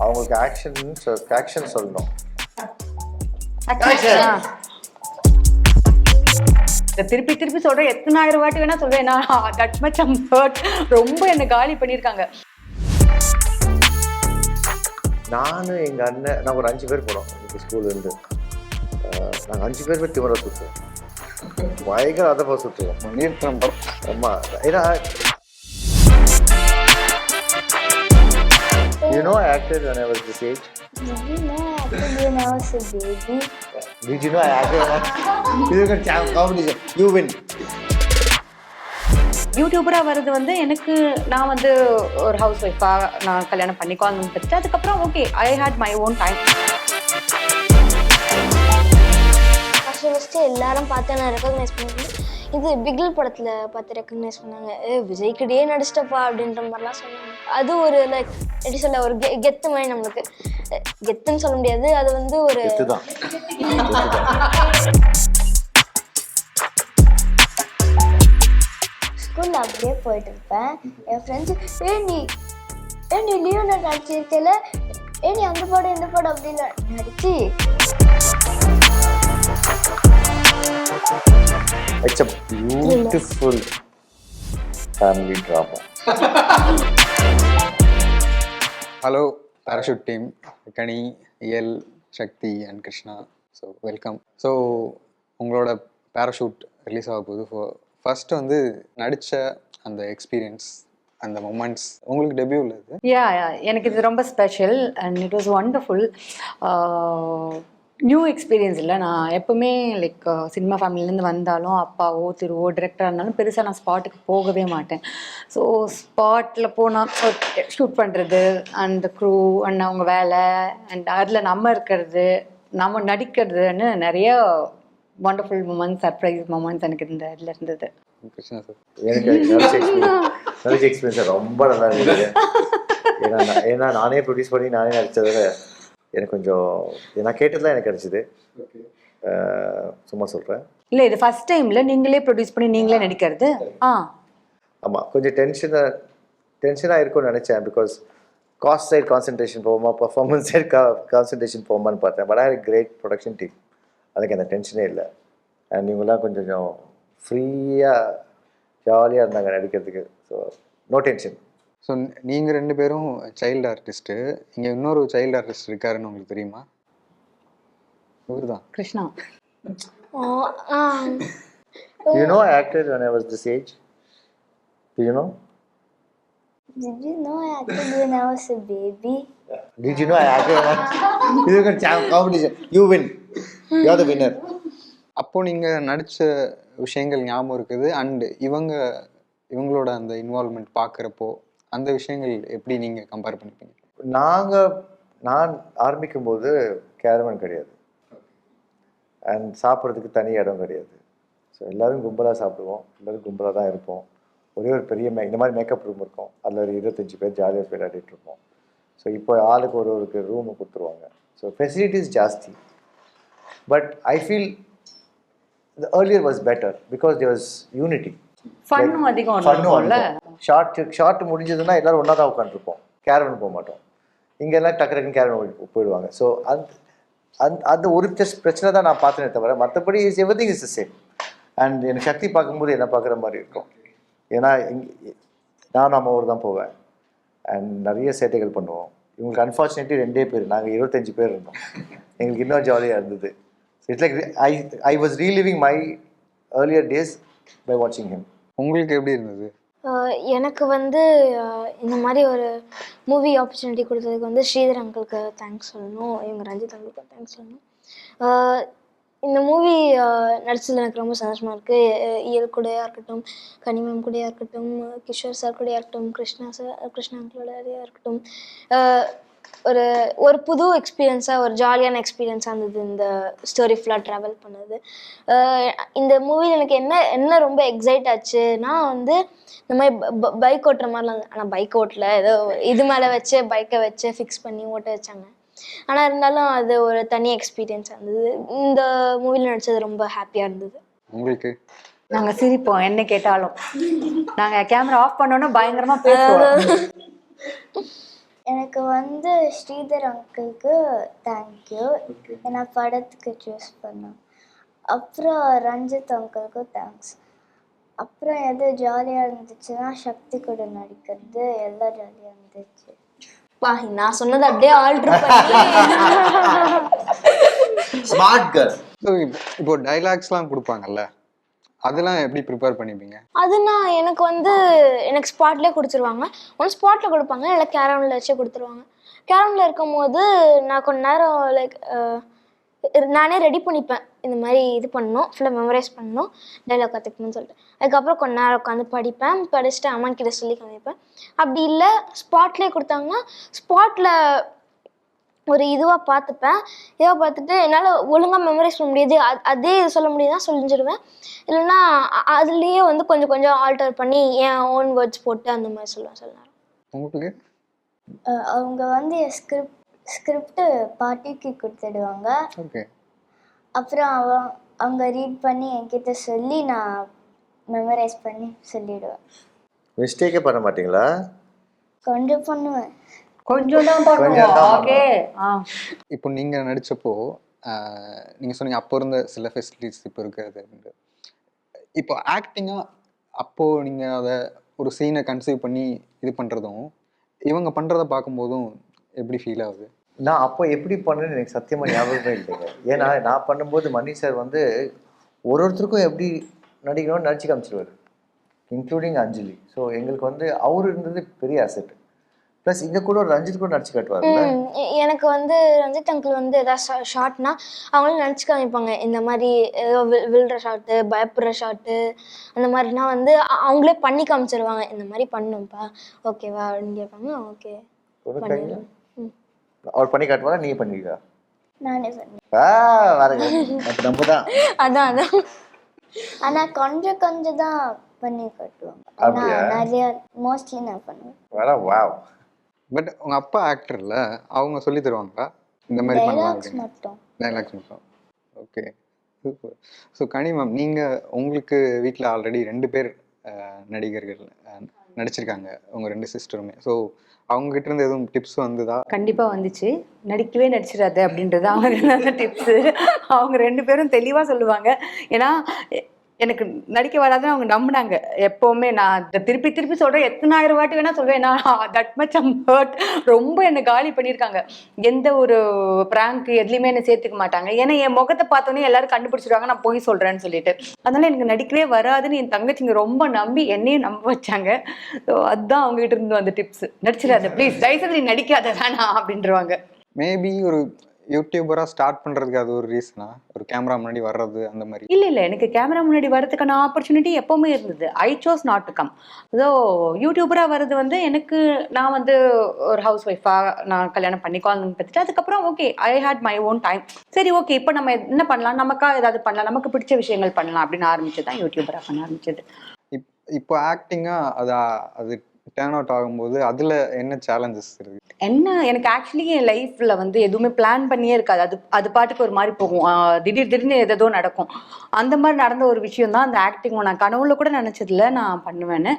அவங்களுக்கு ஆக்ஷன் சொல்லணும். திருப்பி திருப்பி சொல்றேன், எத்தனாயிரம் வாட்டி வேணா சொல்றேன். நான் தட் மச் ஐம் ஹர்ட். ரொம்ப என்ன காலி பண்ணியிருக்காங்க. நானும் எங்கள் அண்ணன் நாங்கள் ஒரு 5 பேர் போனோம் எங்கள் ஸ்கூல்லேருந்து. நாங்கள் 5 பேருமே திமிரா சுற்றுவோம், பயங்கர அதை போக சுற்றுவோம். ஆமாம், ஏன்னா you know I acted when I was this age. Did you know I acted when I was a baby? Did you know I acted when I was a competition? You win. யூடியூபரா வருது வந்து எனக்கு, நான் வந்து ஒரு house ஒய்ஃபா நான் கல்யாணம் பண்ணி குழந்தை பெற்று அதுக்கப்புறம் okay I had my own time. First எல்லாரும் பார்த்து நான் ரெக்கக்னைஸ் பண்ணேன். இது பிகில் படத்தில் பார்த்து ரெக்கக்னைஸ் பண்ணாங்க. விஜய்கிட்டே நடிச்சிட்டப்பா அப்படின்ற மாதிரிலாம் சொன்னாங்க. அது ஒரு லைக் எப்படி சொல்ல, ஒரு கெத்து மாதிரி நம்மளுக்கு. கெத்துன்னு சொல்ல முடியாது, அது வந்து ஒரு ஸ்கூலில் அப்படியே போயிட்டு இருப்பேன். என் ஃப்ரெண்ட்ஸ் நீ லீவில் நடிச்சிருக்கல, நீ அந்த படம் இந்த படம் அப்படின்னு நடிச்சு. It's a beautiful family drama. Hello, Parachute team. Kani, EL, Shakti and Krishna. So, welcome. So, உங்களோட Parachute ரிலீஸ் ஆக போகுது. ஃபர்ஸ்ட் வந்து நடித்த அந்த எக்ஸ்பீரியன்ஸ், அந்த மொமெண்ட்ஸ் உங்களுக்கு டெபியூ உள்ளது. யா எனக்கு இது ரொம்ப special and it was wonderful. New experience இல்லை. நான் எப்போவுமே லைக் சினிமா ஃபேமிலிலேருந்து வந்தாலும் அப்பாவோ திருவோ டிரெக்டராக இருந்தாலும் பெருசாக நான் ஸ்பாட்டுக்கு போகவே மாட்டேன். ஸோ ஸ்பாட்டில் போனால் ஷூட் பண்ணுறது, அந்த க்ரூ அண்ட் அவங்க வேலை அண்ட் அதில் நம்ம இருக்கிறது, நம்ம நடிக்கிறதுன்னு நிறைய வண்டர்ஃபுல் மூமெண்ட்ஸ், சர்ப்ரைஸ் மூமெண்ட்ஸ் எனக்கு இந்த இதில் இருந்தது. கிருஷ்ணா சார், எனக்கு நடிச்ச எக்ஸ்பீரியன்ஸ் ரொம்ப நல்லா இருந்தது. ஏன்னா நானே ப்ரொடியூஸ் பண்ணி நானே நடித்ததில் எனக்கு கொஞ்சம் நான் கேட்டதுலாம் எனக்கு கிடச்சிது. சும்மா சொல்கிறேன். இல்லை, இது ஃபர்ஸ்ட் டைமில் நீங்களே ப்ரொடியூஸ் பண்ணி நீங்களே நடிக்கிறது. ஆமாம், கொஞ்சம் டென்ஷனாக இருக்கும்னு நினச்சேன். பிகாஸ் காஸ்ட் சைட் கான்சன்ட்ரேஷன் போகுமா, பர்ஃபார்மன்ஸ் சைட் கான்சன்ட்ரேஷன் போகுமான்னு பார்த்தேன். But I had great production team. அதுக்கு அந்த டென்ஷனே இல்லை. அண்ட் இவங்கெல்லாம் கொஞ்சம் ஃப்ரீயாக ஜாலியாக இருந்தாங்க நடிக்கிறதுக்கு. So no tension. ஸோ நீங்கள் 2 பேரும் சைல்டு ஆர்டிஸ்ட்டு, இங்கே இன்னொரு சைல்டு ஆர்டிஸ்ட் இருக்காருன்னு உங்களுக்கு தெரியுமா? இவர் தான் Krishna. You know I acted when I was this age. Do you know? Did you know I acted when I was a baby? Did you know I acted when I was a competition? You win. You are the winner. அப்போது நீங்கள் நடித்த விஷயங்கள் ஞாபகம் இருக்குது. And இவங்களோட அந்த involvement பார்க்குறப்போ அந்த விஷயங்கள் எப்படி நீங்கள் கம்பேர் பண்ணிப்பீங்க? நான் ஆரம்பிக்கும்போது கேரவன் கிடையாது அண்ட் சாப்பிட்றதுக்கு தனி இடம் கிடையாது. ஸோ எல்லோரும் கும்பலாக சாப்பிடுவோம், எல்லோரும் கும்பலாக தான் இருப்போம். ஒரே ஒரு பெரிய இந்த மாதிரி மேக்கப் ரூம் இருக்கும், அதில் ஒரு 25 பேர் ஜாலியாக விளையாடிட்டு இருப்போம். ஸோ இப்போ ஆளுக்கு ஒரு ரூமு கொடுத்துருவாங்க. ஸோ ஃபெசிலிட்டிஸ் ஜாஸ்தி. But I feel the earlier was better because there was unity. ஃபன்னும் அதிகம். ஷார்ட் முடிஞ்சதுன்னா எல்லோரும் ஒன்றா தான் உட்காந்துருப்போம், கேரவன் போக மாட்டோம். இங்கெல்லாம் டக்குன்னு கேரவன் போயிடுவாங்க. ஸோ அந்த ஒரு பிரச்சனை தான் நான் பார்த்தேனே தவிர மற்றபடி everything is the same. And எனக்கு சக்தி பார்க்கும்போது என்ன பார்க்குற மாதிரி இருக்கும். ஏன்னா நானும் அம்மாவோடு தான் போவேன் அண்ட் நிறைய சேட்டைகள் பண்ணுவோம். இவங்களுக்கு அன்ஃபார்ச்சுனேட்லி 2 பேர், நாங்கள் 25 பேர் இருந்தோம். எங்களுக்கு இன்னும் ஜாலியாக இருந்தது. It's like I was reliving my earlier days by watching him. உங்களுக்கு எப்படி இருந்தது? எனக்கு வந்து இந்த மாதிரி ஒரு மூவி ஆப்பர்ச்சுனிட்டி கொடுத்ததுக்கு வந்து ஸ்ரீதர் அங்கிளுக்கு தேங்க்ஸ் சொல்லணும், இவங்க ரஞ்சித் அங்கிளுக்கு தேங்க்ஸ் சொல்லணும். இந்த மூவி நடிச்சதில் எனக்கு ரொம்ப சந்தோஷமாக இருக்குது. இயல் கூடயா இருக்கட்டும், கனிமம் கூடயா இருக்கட்டும், கிஷோர் சார் கூடயா இருக்கட்டும், கிருஷ்ணா அங்கிளோடயா இருக்கட்டும், ஒரு புது எக்ஸ்பீரியன்ஸாக, ஒரு ஜாலியான எக்ஸ்பீரியன்ஸாக இருந்தது இந்த ஸ்டோரி ஃபுல்லாக ட்ராவல் பண்ணது. இந்த மூவியில் எனக்கு என்ன ரொம்ப எக்ஸைட் ஆச்சுன்னா வந்து இந்த மாதிரி பைக் ஓட்டுற மாதிரிலாம். ஆனால் பைக் ஓட்டல, ஏதோ இது மேலே வச்சு பைக்கை வச்சு ஃபிக்ஸ் பண்ணி ஓட்ட வச்சாங்க. ஆனால் இருந்தாலும் அது ஒரு தனி எக்ஸ்பீரியன்ஸாக இருந்தது. இந்த மூவியில் நடிச்சது ரொம்ப ஹாப்பியாக இருந்தது. உங்களுக்கு? நாங்கள் சிரிப்போம் என்ன கேட்டாலும். நாங்கள் கேமரா ஆஃப் பண்ணோன்னா பயங்கரமாக பேசுவோம். எனக்கு வந்து ஸ்ரீதர் அங்கிளுக்கு தேங்க்யூ ஏன்னா படத்துக்கு சூஸ் பண்ணோம். அப்புறம் ரஞ்சித் அங்கிளுக்கு தேங்க்ஸ். அப்புறம் எது ஜாலியாக இருந்துச்சுன்னா சக்தி கூட நடிக்கிறது எல்லாம் ஜாலியாக இருந்துச்சு. நான் சொன்னது அப்படியே ஆல்ட்ரு பண்ணி ஸ்மார்ட் கேர்ள். ஸோ இப்போ டைலாக்ஸ்லாம் கொடுப்பாங்கல்ல, அதெல்லாம் எப்படி ப்ரிப்பேர் பண்ணிப்பீங்க? அதுனா எனக்கு வந்து எனக்கு ஸ்பாட்லேயே கொடுத்துருவாங்க. ஒன்று ஸ்பாட்டில் கொடுப்பாங்க, இல்லை கேரமில் வச்சே கொடுத்துருவாங்க. கேரமில் இருக்கும் போது நான் கொஞ்ச நேரம் லைக் நானே ரெடி பண்ணிப்பேன். இந்த மாதிரி இது பண்ணணும், ஃபுல்லாக மெமரைஸ் பண்ணணும், டைலாக் கற்றுக்கணும்னு சொல்லிட்டு. அதுக்கப்புறம் கொஞ்ச நேரம் உட்காந்து படிப்பேன். படிச்சுட்டு அம்மா கிட்ட சொல்லி காமிப்பேன். அப்படி இல்லை ஸ்பாட்லேயே கொடுத்தாங்கன்னா ஸ்பாட்டில் ஒரு இதுவாக பார்த்துப்பேன். இதுவாக பார்த்துட்டு என்னால் ஒழுங்காக மெமரைஸ் பண்ண முடியாது, அதே இது சொல்ல முடியுதுன்னா சொல்லிஞ்சிடுவேன். இல்லைன்னா அதுலேயே வந்து கொஞ்சம் கொஞ்சம் ஆல்டர் பண்ணி என் ஓன் வேர்ட்ஸ் போட்டு அந்த மாதிரி சொல்லுவேன் சில நேரம். உங்களுக்கு அவங்க வந்து ஸ்கிரிப்டு பாட்டிக்கு கொடுத்துடுவாங்க. ஓகே. அப்புறம் அவங்க ரீட் பண்ணி என்கிட்ட சொல்லி நான் மெமரைஸ் பண்ணி சொல்லிடுவேன். மிஸ்டேக்கே பண்ண மாட்டீங்களா? கொஞ்சம் பண்ணுவேன். கொஞ்சம் தான் கொஞ்சம் பண்ணுவோம். தான் ஓகே. இப்போ நீங்கள் நடித்தப்போ நீங்கள் சொன்னீங்க அப்போ இருந்த சில ஃபெசிலிட்டிஸ் இப்போ இருக்காது அப்படின்ட்டு. இப்போ ஆக்டிங்காக அப்போது நீங்கள் அதை ஒரு சீனை கன்சீவ் பண்ணி இது பண்ணுறதும் இவங்க பண்ணுறத பார்க்கும்போதும் எப்படி ஃபீல் ஆகுது? நான் அப்போ எப்படி பண்ணேன்னு எனக்கு சத்தியமாக ஞாபகமே இல்லைங்க. ஏன்னா நான் பண்ணும்போது மணி சார் வந்து ஒருத்தருக்கும் எப்படி நடிக்கணும்னு நடிச்சு காமிச்சிருவார், இன்க்ளூடிங் அஞ்சலி. ஸோ எங்களுக்கு வந்து அவர் இருந்தது பெரிய அசெட். ப்ளஸ் இங்கே கூட ஒரு ரஞ்சித் கூட நடிச்சு காட்டுவார்ல. எனக்கு வந்து ரஞ்சித் அங்கிள் வந்து ஏதாவது ஷார்ட்னா அவங்களும் நினச்சி காமிப்பாங்க. இந்த மாதிரி ஏதோ விழுற ஷார்ட்டு, பயப்படுற ஷார்ட்டு, அந்த மாதிரினா வந்து அவங்களே பண்ணி காமிச்சிருவாங்க. இந்த மாதிரி பண்ணும்ப்பா, ஓகேவா அப்படின்னு கேட்பாங்க. ஓகே பண்ணிடுவேன். அவர் பண்ணி காட்டுவாரா, நீங்கள் பண்ணுவீங்களா? நானே பண்ணேன். வரங்க அப்போ நம்ம தான். அதான் ஆனால் கொஞ்சம் கொஞ்சம் தான் பண்ணி காட்டுவாங்க. அப்படியா? நான் நிறைய மோஸ்ட்லி நான் பண்ணுவேன். வாவ். பட் உங்கள் அப்பா ஆக்டர்ல அவங்க சொல்லி தருவாங்களா இந்த மாதிரி பண்ணலாம் டைலாக்ஸ் அப்படின்னு? மட்டும். டைலாக்ஸ் மட்டும். Okay, super. ஸோ கனி மேம், நீங்கள் உங்களுக்கு வீட்டில் ஆல்ரெடி 2 பேர் நடிகர்கள் நடிச்சிருக்காங்க, உங்கள் 2 சிஸ்டருமே. ஸோ அவங்ககிட்ட இருந்து எதுவும் டிப்ஸ் வந்ததா? கண்டிப்பாக வந்துச்சு. நடிக்கவே நடிச்சிடாது அப்படின்றது அவங்க டிப்ஸு. அவங்க 2 பேரும் தெளிவாக சொல்லுவாங்க. ஏன்னா எனக்கு நடிக்க வராதுன்னு அவங்க நம்பினாங்க. எப்போவுமே நான் திருப்பி திருப்பி சொல்கிறேன், எத்தனாயிரம் வாட்டி வேணால் சொல்வேன். நான் தட் மச் அம் ஹர்ட். ரொம்ப என்னை காலி பண்ணியிருக்காங்க. எந்த ஒரு ப்ராங்க் எதுலேயுமே என்னை சேர்த்துக்க மாட்டாங்க. ஏன்னா என் முகத்தை பார்த்தோன்னே எல்லாரும் கண்டுபிடிச்சிடுவாங்க நான் போய் சொல்கிறேன்னு சொல்லிட்டு. அதனால எனக்கு நடிக்கவே வராதுன்னு என் தங்கச்சிங்க ரொம்ப நம்பி என்னையும் நம்ப வச்சாங்க. ஸோ அதுதான் அவங்ககிட்ட இருந்து வந்த டிப்ஸ். நடிச்சிடாத ப்ளீஸ், தயவுசெய்து நீ நடிக்காத வேணாம் அப்படின்றவாங்க. மேபி ஒரு யூடியூபராக ஸ்டார்ட் பண்ணுறதுக்கு அது ஒரு ரீசனா, ஒரு கேமரா முன்னாடி வர்றது அந்த மாதிரி? இல்லை, எனக்கு கேமரா முன்னாடி வரதுக்கான ஆப்பர்ச்சுனிட்டி எப்போவுமே இருந்தது. I chose not to come. So யூடியூபராக வர்றது வந்து எனக்கு, நான் வந்து ஒரு ஹவுஸ் ஒய்ஃபாக நான் கல்யாணம் பண்ணி குழந்தைங்க பார்த்துட்டு அதுக்கப்புறம் okay I had my own time. சரி ஓகே இப்போ நம்ம என்ன பண்ணலாம், நமக்காக ஏதாவது பண்ணலாம், நமக்கு பிடிச்ச விஷயங்கள் பண்ணலாம் அப்படின்னு ஆரம்பிச்சது தான் யூடியூபராக பண்ண ஆரம்பிச்சது. இப்போ ஆக்டிங்காக அது டேர்ன் அவுட் ஆகும்போது அதில் என்ன சேலஞ்சஸ் இருக்குது? என்ன, எனக்கு ஆக்சுவலி என் லைஃப்பில் வந்து எதுவுமே பிளான் பண்ணியே இருக்காது. அது பாட்டுக்கு ஒரு மாதிரி போகும். திடீர்னு எதோ நடக்கும். அந்த மாதிரி நடந்த ஒரு விஷயம் தான் அந்த ஆக்டிங். நான் கனவுல கூட நினச்சதில்ல நான் பண்ணுவேன்னு.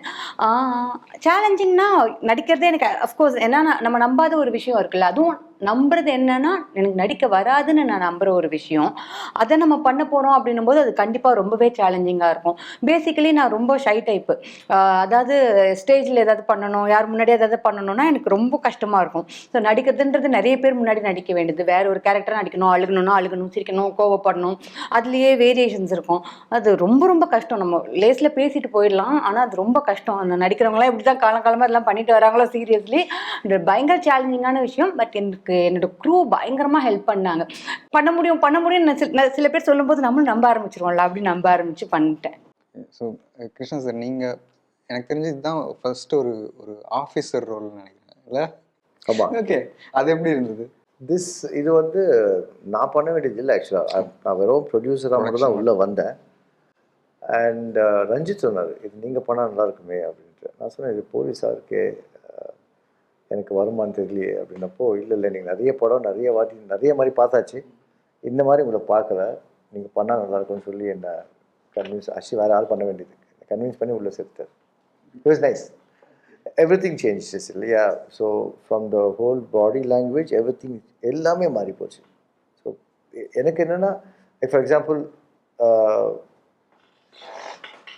சேலஞ்சிங்னா நடிக்கிறதே எனக்கு அஃப்கோர்ஸ் என்னன்னா நம்ம நம்பாத ஒரு விஷயம் இருக்குல்ல, அதுவும் நம்புறது என்னன்னா எனக்கு நடிக்க வராதுன்னு நான் நம்புற ஒரு விஷயம். அதை நம்ம பண்ண போகிறோம் அப்படின்னும் போது அது கண்டிப்பாக ரொம்பவே சேலஞ்சிங்காக இருக்கும். பேசிக்கலி நான் ரொம்ப ஷை டைப்பு. அதாவது ஸ்டேஜில் ஏதாவது பண்ணணும், யார் முன்னாடி ஏதாவது பண்ணணும்னா எனக்கு ரொம்ப கஷ்டமாக இருக்கும். ஸோ நடிக்கிறதுன்றது நிறைய பேர் முன்னாடி நடிக்க வேண்டியது. வேற ஒரு கேரக்டராக நடிக்கணும், அழுகணும், சிரிக்கணும், கோவப்படணும், அதுலேயே வேரியேஷன்ஸ் இருக்கும். அது ரொம்ப ரொம்ப கஷ்டம். நம்ம லேஸில் பேசிட்டு போயிடலாம், ஆனால் அது ரொம்ப கஷ்டம். அந்த நடிக்கிறவங்களாம் இப்படி தான் காலங்காலமாக எல்லாம் பண்ணிட்டு வராங்களோ சீரியஸ்லி. இது பயங்கர சேலஞ்சிங்கான விஷயம். பட் எனக்கு என்னோட க்ரூ பயங்கரமாக ஹெல்ப் பண்ணாங்க. பண்ண முடியும் சில பேர் சொல்லும்போது நம்மளும் நம்ப ஆரம்பிச்சிருவோம்ல, அப்படி நம்ப ஆரம்பிச்சு பண்ணிட்டேன். ஸோ கிருஷ்ணன் சார், நீங்கள் எனக்கு தெரிஞ்சு இதுதான் ஃபர்ஸ்ட் ஒரு ஆஃபீஸர் ரோல்னு நினைக்கிறேன் இல்லை? ஆமாம். ஓகே, அது எப்படி இருந்தது? இது வந்து நான் பண்ண வேண்டியது இல்லை ஆக்சுவலாக. நான் வெறும் ப்ரொடியூசராக மட்டும் தான் உள்ளே வந்தேன். அண்ட் ரஞ்சித் சொன்னார், இது நீங்கள் பண்ணால் நல்லா இருக்குமே அப்படின்ட்டு. நான் சொன்னேன், இது போலீஸாக இருக்கே, எனக்கு வருமானு தெரியலையே அப்படின்னப்போ, இல்லை நீங்கள் நிறைய படம் நிறைய வாட்டி நிறைய மாதிரி பார்த்தாச்சு, இந்த மாதிரி உங்களை பார்க்கல, நீங்கள் பண்ணால் நல்லாயிருக்கும்னு சொல்லி என்னை கன்வின்ஸ் வேறு ஆள் பண்ண வேண்டியது கன்வின்ஸ் பண்ணி உள்ளே சேர்த்தார். It was nice. Everything changes இல்லையா? So from the whole body language everything எல்லாமே மாறி போச்சு. ஸோ எனக்கு என்னென்னா, ஃபார் எக்ஸாம்பிள்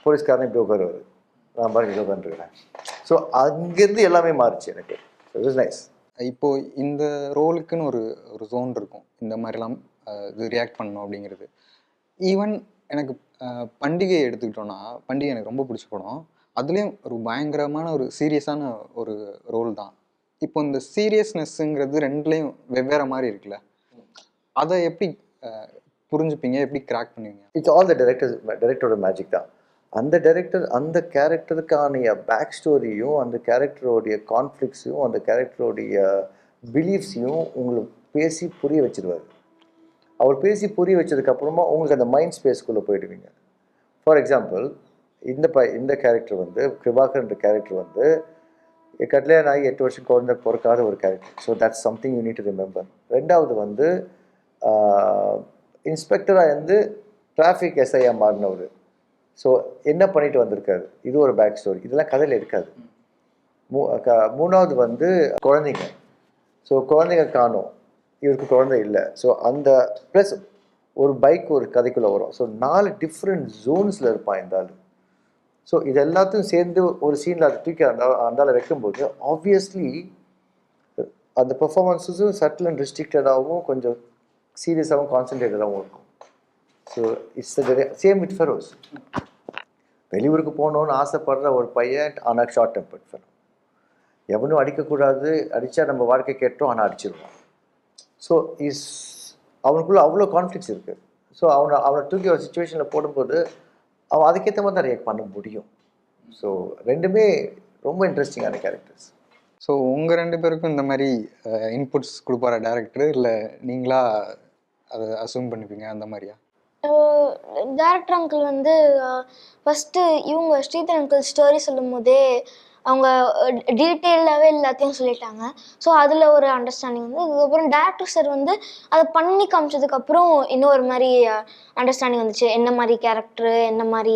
போலீஸ்காரன் இப்படி உட்காருவார், நான் பாருங்க இப்படி உட்காந்துருக்கிறேன். ஸோ அங்கேருந்து எல்லாமே மாறிச்சு எனக்கு. It was nice. இப்போ இந்த ரோலுக்குன்னு ஒரு ஒரு ஜோன் இருக்கும், இந்த மாதிரிலாம் இது ரியாக்ட் பண்ணணும் அப்படிங்கிறது. ஈவன் எனக்கு பண்டிகை எடுத்துக்கிட்டோன்னா, பண்டிகை எனக்கு ரொம்ப பிடிச்ச படம். அதுலேயும் ஒரு பயங்கரமான ஒரு சீரியஸான ஒரு ரோல் தான். இப்போ இந்த சீரியஸ்னஸ்ங்கிறது ரெண்டுலேயும் வெவ்வேறு மாதிரி இருக்குல்ல, அதை எப்படி புரிஞ்சுப்பீங்க, எப்படி கிராக் பண்ணுவீங்க? இட்ஸ் ஆல் த டைரக்டரோட மேஜிக் தான். அந்த டைரக்டர் அந்த கேரக்டருக்கான பேக் ஸ்டோரியும், அந்த கேரக்டரோடைய கான்ஃப்ளிக்ஸையும், அந்த கேரக்டரோடைய பிலீஃப்ஸையும் உங்களுக்கு பேசி புரிய வச்சிருவார். அவர் பேசி புரிய வச்சதுக்கப்புறமா உங்களுக்கு அந்த மைண்ட் ஸ்பேஸ்க்குள்ளே போயிடுவீங்க. ஃபார் எக்ஸாம்பிள், இந்த கேரக்டர் வந்து கிருபாகர்ன்ற கேரக்டர் வந்து கல்யாணம் ஆகி 8 வருஷம் குழந்தை பிறக்காத ஒரு character. So that's something you need to remember. ரெண்டாவது வந்து இன்ஸ்பெக்டராக இருந்து டிராஃபிக் எஸ்ஐயாக மாறினவர். ஸோ என்ன பண்ணிட்டு வந்திருக்காரு, இது ஒரு பேக் ஸ்டோரி. இதெல்லாம் கதையில் இருக்காது. மூணாவது வந்து குழந்தைங்க. ஸோ குழந்தைங்க காணும், இவருக்கு குழந்தை இல்லை. ஸோ அந்த ப்ளஸ் ஒரு பைக் ஒரு கதைக்குள்ளே வரும். ஸோ 4 டிஃப்ரெண்ட் ஜோன்ஸில் இருப்பான் இந்த ஆள். ஸோ இது எல்லாத்தையும் சேர்ந்து ஒரு சீனில் அதை தூக்கி அந்த வைக்கும்போது ஆப்வியஸ்லி அந்த பெர்ஃபார்மன்ஸஸும் சட்டில் அண்ட் ரெஸ்ட்ரிக்டடாகவும் கொஞ்சம் சீரியஸாகவும் கான்சன்ட்ரேட்டடாகவும் இருக்கும். So it's same with Feroz. வெளியூருக்கு போகணுன்னு ஆசைப்படுற ஒரு பையன், ஆனால் ஷார்ட் டெம்பர்ட் ஃபெலோ. எவனும் அடிக்கக்கூடாது, அடித்தா நம்ம வாழ்க்கை கேட்டோம், ஆனால் அடிச்சிடுவான். ஸோ அவனுக்குள்ளே அவ்வளோ கான்ஃப்ளிக்ஸ் இருக்குது. ஸோ அவனை தூக்கி ஒரு சுச்சுவேஷனில் போடும்போது அவன் அதுக்கேற்ற மாதிரி தான் ரியாக்ட் பண்ண முடியும். ஸோ ரெண்டுமே ரொம்ப இன்ட்ரெஸ்டிங்கான கேரக்டர்ஸ். ஸோ உங்கள் 2 பேருக்கும் இந்த மாதிரி இன்புட்ஸ் கொடுப்பார டேரக்டர், இல்லை நீங்களா அதை அசூம் பண்ணிப்பீங்க அந்த மாதிரியா? டேரக்டர் அங்கிள் வந்து ஃபஸ்ட்டு இவங்க ஸ்ரீதர் அங்கிள் ஸ்டோரி சொல்லும் போதே அவங்க டீட்டெயிலாகவே எல்லாத்தையும் சொல்லிட்டாங்க. ஸோ அதில் ஒரு அண்டர்ஸ்டாண்டிங் வந்து, அதுக்கப்புறம் டேரக்டர் சார் வந்து அதை பண்ணி காமிச்சதுக்கப்புறம் இன்னும் ஒரு மாதிரி அண்டர்ஸ்டாண்டிங் வந்துச்சு. என்ன மாதிரி கேரக்டரு, என்ன மாதிரி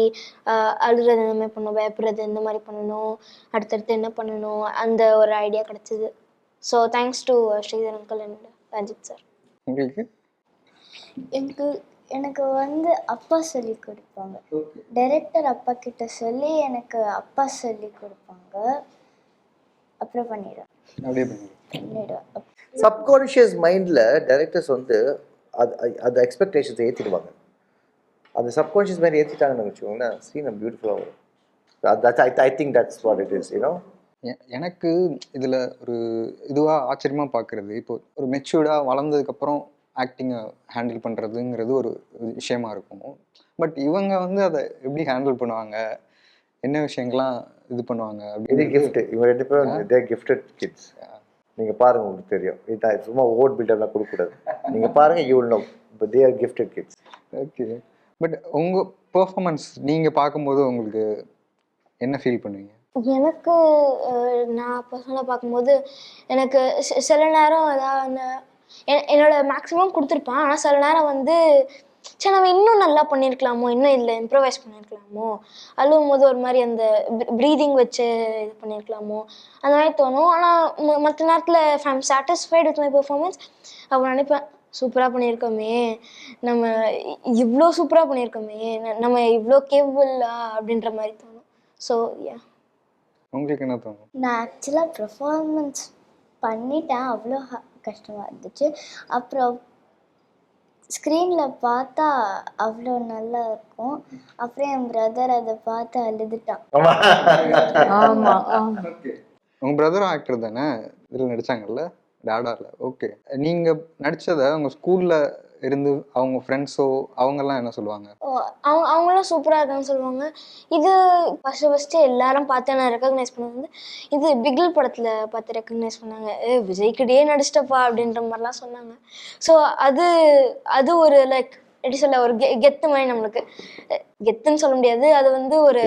அழுகிறது, இந்த மாதிரி பண்ணணும், பயப்படுறது இந்த மாதிரி பண்ணணும், அடுத்தடுத்து என்ன பண்ணணும், அந்த ஒரு ஐடியா கிடச்சிது. So thanks to Sridhar uncle and Ranjith sir. உங்களுக்கு? எனக்கு வந்து அப்பா சொல்லி கொடுப்பாங்க. டைரக்டர் அப்பா கிட்ட சொல்லி எனக்கு அப்பா சொல்லி கொடுப்பாங்க. அப்புறம் பண்ணிடுவேன். சப்கான்ஷியஸ் மைண்டில் டைரக்டர்ஸ் வந்து அது எக்ஸ்பெக்டேஷன்ஸ் ஏற்றிடுவாங்க. அந்த சப்கான்ஷியஸ் மைண்ட் ஏற்றிட்டாங்கன்னு வச்சுக்கோங்களேன், சீன் பியூட்டிஃபுல்லாக வரும். I think that's what it is, you know. எனக்கு இதில் ஒரு இதுவாக ஆச்சரியமாக பார்க்குறது, இப்போ ஒரு மெச்சூர்டாக வளர்ந்ததுக்கப்புறம் ஆக்டிங்கை ஹேண்டில் பண்ணுறதுங்கிறது ஒரு விஷயமா இருக்கும். பட் இவங்க வந்து அதை எப்படி ஹேண்டில் பண்ணுவாங்க, என்ன விஷயங்கள்லாம் இது பண்ணுவாங்க இது கிஃப்ட். இவங்க 2 பேரும் தே கிஃப்டட் கிட்ஸ். நீங்கள் பாருங்கள், உங்களுக்கு தெரியும். இது சும்மா ஓட் பில்டப்லாம் கொடுக்கக்கூடாது. நீங்கள் பாருங்கள், you will know. But they are gifted kids. Okay. But உங்கள் பெர்ஃபார்மன்ஸ் நீங்கள் பார்க்கும்போது உங்களுக்கு என்ன ஃபீல் பண்ணுவீங்க? எனக்கு நான் பர்சனலாக பார்க்கும்போது எனக்கு சில நேரம் அதாவது என்னோட மேக்ஸிமம் கொடுத்துருப்பேன். ஆனால் சில நேரம் வந்து சரி நம்ம இன்னும் நல்லா பண்ணியிருக்கலாமோ, இன்னும் இல்லை இம்ப்ரவைஸ் பண்ணியிருக்கலாமோ, அழுவும் போது ஒரு மாதிரி அந்த ப்ரீதிங் வச்சு இது பண்ணியிருக்கலாமோ அந்த மாதிரி தோணும். ஆனால் மற்ற நேரத்தில் ஐ ஆம் சாட்டிஸ்ஃபைட் வித் மை பெர்ஃபார்மன்ஸ். அப்போ நினைப்பேன், சூப்பராக பண்ணியிருக்கோமே, நம்ம இவ்வளோ சூப்பராக பண்ணியிருக்கோமே, நம்ம இவ்வளோ கேப்பபிளா அப்படின்ற மாதிரி தோணும். So yeah. உங்களுக்கு என்ன தோணும்? நான் ஆக்சுவலாக பெர்ஃபார்மன்ஸ் பண்ணிட்டேன், அவ்வளோ கஷ்டமாக இருந்துச்சு. அப்புறம் ஸ்க்ரீனில் பார்த்தா அவ்வளோ நல்லா இருக்கும். அப்புறம் என் பிரதர் அதை பார்த்து அழுதுட்டான். ஆமாம். உங்கள் பிரதரும் ஆக்டர் தானே, இதில் நடித்தாங்கல்ல டாடாவில்? ஓகே. நீங்கள் நடித்ததை உங்கள் ஸ்கூலில் இருந்து அவங்க ஃப்ரெண்ட்ஸோ அவங்கெல்லாம் என்ன சொல்லுவாங்க? அவங்களாம் சூப்பராக இருக்கான்னு சொல்லுவாங்க. இது ஃபஸ்ட்டு எல்லாரும் பார்த்து நான் ரெக்கக்னைஸ் பண்ணது வந்து இது பிகில் படத்தில் பார்த்து ரெக்கக்னைஸ் பண்ணாங்க. விஜய்கிட்டே நடிச்சிட்டப்பா அப்படின்ற மாதிரிலாம் சொன்னாங்க. ஸோ அது ஒரு லைக் எப்படி சொல்ல, ஒரு கெத்து மாதிரி நம்மளுக்கு. கெத்துன்னு சொல்ல முடியாது, அது வந்து ஒரு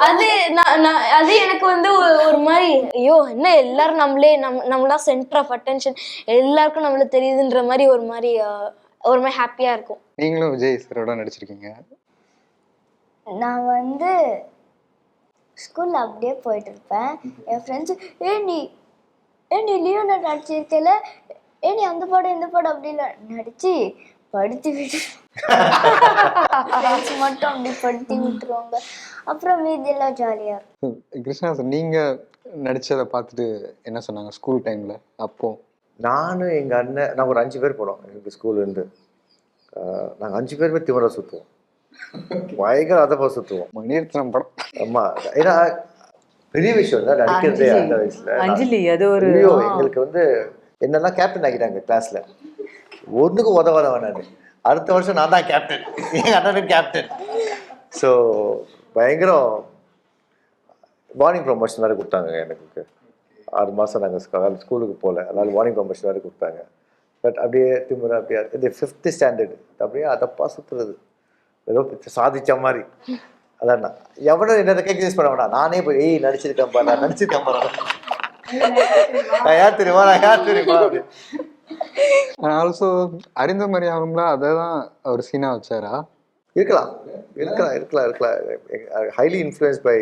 அது எனக்கு வந்து ஒரு மாதிரி, ஐயோ என்ன எல்லாரும் நம்மளா சென்டர் ஆஃப் அட்டென்ஷன், எல்லாருக்கும் நம்மள தெரியுதுன்ற மாதிரி ஒரு மாதிரி ஹாப்பியா இருக்கும். நீங்களும் விஜய் சாரோட நடிச்சிருக்கீங்க. நான் வந்து ஸ்கூலில் அப்படியே போயிட்டு இருப்பேன். என் ஃப்ரெண்ட்ஸு நீ லியோனா நடிச்சிருக்கல, நீ அந்த படம் இந்த படம் அப்படிலாம் நடிச்சு படுத்தி விட்டு ஃப்ரெண்ட்ஸ் மட்டும் அப்படி படுத்தி விட்டுருவாங்க. அப்புறம் மீதியெல்லாம் ஜாலியாக இருக்கும். கிருஷ்ணா சார், நீங்கள் நடித்ததை பார்த்துட்டு என்ன சொன்னாங்க ஸ்கூல் டைமில்? அப்போது நானும் எங்கள் அண்ணன், நாங்கள் ஒரு 5 பேர் போனோம் எங்கள் ஸ்கூல்லேருந்து. நாங்கள் 5 பேருமே திமிரா சுற்றுவோம், பயங்கர அதப்பா சுற்றுவோம். மணிரத்னம் படம். ஆமாம், ஏன்னா பெரிய விஷயம் தான் நடிக்கிறதே அந்த வயசில். அஞ்சலி அது ஒரு ஐயோ, எங்களுக்கு வந்து என்னெல்லாம் கேப்டன் ஆக்கிட்டாங்க கிளாஸில். ஒன்றுக்கும் உதவாதவன் நான். அடுத்த வருஷம் நான் தான் கேப்டன், எங்கள் அண்ணனும் கேப்டன். ஸோ பயங்கரம். வார்னிங் ப்ரொமோஷன் வேறு கொடுத்தாங்க எனக்கு. 6 மாதம் நாங்கள் ஸ்கூலுக்கு போகல, அதனால் வார்னிங் ப்ரொமோஷன் வேறு கொடுத்தாங்க. பட் அப்படியே திமுறை அப்படியே இந்த 5th ஸ்டாண்டர்டு அப்படியே அதப்பா சுற்றுறது, ஏதோ சாதிச்ச மாதிரி. அதான் நான் எவனும் என்ன ரெக்கக்னைஸ் பண்ண வேண்டாம், நானே போய் நடிச்சிருக்கேன் பாரு, நான் நடிச்சிருக்கேன் பாரு, நான் யார் தெரியுமா, நான் யார் தெரியுமா அப்படி. ஆல்சோ அறிந்த மாதிரி ஆகும்ல, அதை தான் ஒரு சீனாக வச்சாரா? இருக்கலாம். Highly influence by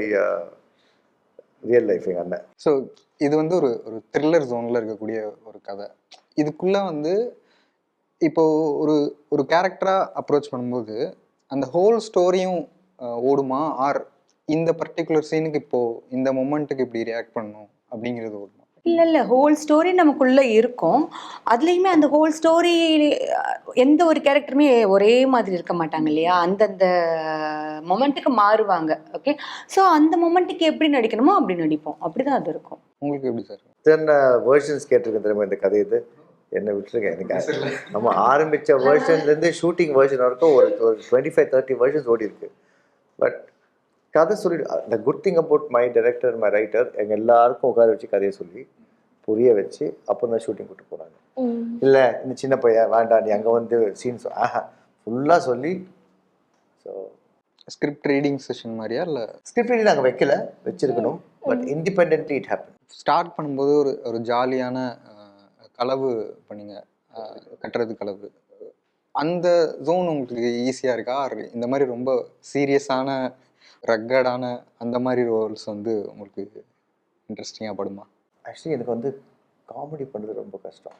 real life எங்கள் அண்ணன். ஸோ இது வந்து ஒரு த்ரில்லர் ஜோனில் இருக்கக்கூடிய ஒரு கதை. இதுக்குள்ளே வந்து இப்போது ஒரு கேரக்டராக அப்ரோச் பண்ணும்போது அந்த ஹோல் ஸ்டோரியும் ஓடுமா? ஆர் இந்த பர்டிகுலர் சீனுக்கு இப்போது இந்த மொமெண்ட்டுக்கு இப்படி ரியாக்ட் பண்ணணும் அப்படிங்கிறது ஓடுமா? இல்லை ஹோல் ஸ்டோரி நமக்குள்ளே இருக்கும். அதுலேயுமே அந்த ஹோல் ஸ்டோரி எந்த ஒரு கேரக்டருமே ஒரே மாதிரி இருக்க மாட்டாங்க இல்லையா, அந்தந்த மொமெண்ட்டுக்கு மாறுவாங்க. ஓகே, ஸோ அந்த மொமெண்ட்டுக்கு எப்படி நடிக்கணுமோ அப்படி நடிப்போம், அப்படி தான் அது இருக்கும். உங்களுக்கு எப்படி சார்? இத்தனை வேர்ஷன்ஸ் கேட்டிருக்கேன் தெரியுமா இந்த கதை. இது என்னை விட்டுருக்கேன். எனக்கு நம்ம ஆரம்பித்த வேர்ஷன்லேருந்து ஷூட்டிங் வேர்ஷன் வரைக்கும் ஒரு 25-30 வேர்ஷன்ஸ் ஓடி இருக்கு. பட் கதை சொல்லி, the good thing about my director, my writer, எங்கள் எல்லாருக்கும் உட்கார வச்சு கதையை சொல்லி புரிய வச்சு அப்புறம் தான் ஷூட்டிங் கூட்டு போகிறாங்க. இல்லை இந்த சின்ன பையன் வேண்டாம், நீ அங்கே வந்து சீன்ஸ் ஃபுல்லாக சொல்லி. ஸோ ஸ்கிரிப்ட் ரீடிங் செஷன் மாதிரியா? இல்லை ஸ்கிரிப்ட் ரீடிங் நாங்கள் வச்சிருக்கணும், but independently it happen. Start பண்ணும்போது ஒரு ஜாலியான களவு பண்ணிங்க, கட்டுறது களவு, அந்த ஜோன் உங்களுக்கு ஈஸியாக இருக்கா? இந்த மாதிரி ரொம்ப சீரியஸான ரக்கடான அந்த மாதிரி ரோல்ஸ் வந்து உங்களுக்கு இன்ட்ரெஸ்டிங்காக படுமா? ஆக்சுவலி எனக்கு வந்து காமெடி பண்ணுறது ரொம்ப கஷ்டம்.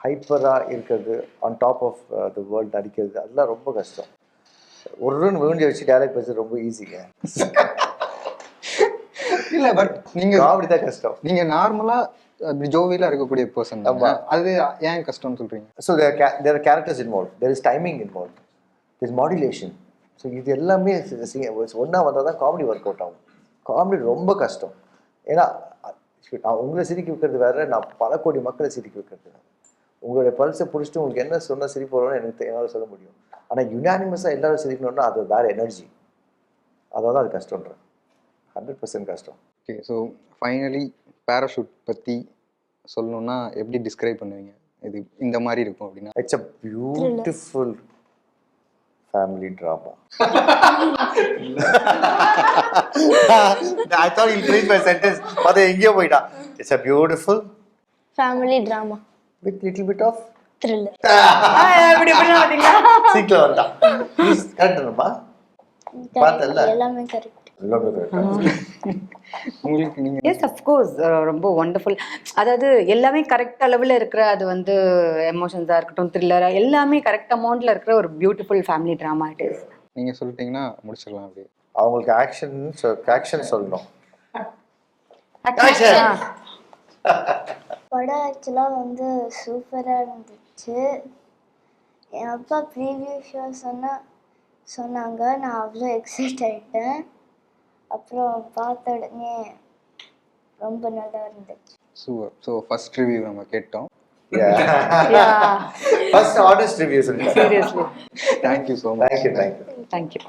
ஹைப்பராக இருக்கிறது, on top of the world நடிக்கிறது, அதெல்லாம் ரொம்ப கஷ்டம். ஒரு விழுந்து வச்சு டேரக்ட் பேசுறது ரொம்ப ஈஸிங்க. இல்லை, பட் நீங்கள் காமெடி தான் கஷ்டம். நீங்கள் நார்மலாக அப்படி ஜோவியலாக இருக்கக்கூடிய பர்சன் தான், அது ஏன் கஷ்டம்னு சொல்கிறீங்க? So there are characters involve, there is timing involve, there is modulation. So இது எல்லாமே ஒன்றா வந்தால் தான் காமெடி ஒர்க் அவுட் ஆகும். காமெடி ரொம்ப கஷ்டம். ஏன்னா நான் உங்களை சிரிக்க வைக்கிறது வேறு, நான் பல கோடி மக்களை சிரிக்க வைக்கிறது வேறு. உங்களுடைய பல்ஸை பிடிச்சிட்டு உங்களுக்கு என்ன சொன்னால் சிரிப்பு வரும்னு எனக்கு என்னால் சொல்ல முடியும். ஆனால் யுனானிமஸாக எல்லோரும் சிரிக்கணும்னா அது வேறு எனர்ஜி. அதாவது அது கஷ்டன்றேன், 100% கஷ்டம். ஓகே, ஸோ ஃபைனலி பேராஷூட் பற்றி சொல்லணுன்னா எப்படி டிஸ்கிரைப் பண்ணுவீங்க? இது இந்த மாதிரி இருக்கும் அப்படின்னா? It's a beautiful family drama. I thought you'll finish my sentence. But எங்கேயோ போயிட்டா. It's a beautiful family drama with little bit of thriller. சீக்கிர வந்தா. ப்ளீஸ் கரெக்டுமா? பார்த்தல்ல? எல்லாமே கரெக்ட். எல்லாமே கரெக்ட். உங்களுக்கு நீங்கள்? எஸ், அஃப்கோர்ஸ், ரொம்ப ஒண்டர்ஃபுல். அதாவது எல்லாமே கரெக்ட் அளவில் இருக்கிற, அது வந்து எமோஷன்ஸாக இருக்கட்டும், த்ரில்லராக, எல்லாமே கரெக்ட் அமௌண்ட்டில் இருக்கிற ஒரு beautiful family drama it is. நீங்கள் சொல்லிட்டீங்கன்னா முடிச்சிடலாம். அப்படி அவங்களுக்கு ஆக்ஷன் சொல்லணும். படம் ஆக்சுவலாக வந்து சூப்பராக இருந்துச்சு. என் அப்பா ப்ரீவியூ ஷோ சொன்னாங்க, நான் அவ்வளோ எக்ஸைட் ஆகிட்டேன். அப்புறம் பார்த்த உடனே ரொம்ப நல்லா இருந்துச்சு. சூப்பர். ஸோ ஃபர்ஸ்ட் ரிவ்யூ நம்ம கேட்டோம். ஃபர்ஸ்ட் ஆனஸ்ட் ரிவ்யூ சொல்லுங்க. Seriously thank you so much. Thank you. Thank you.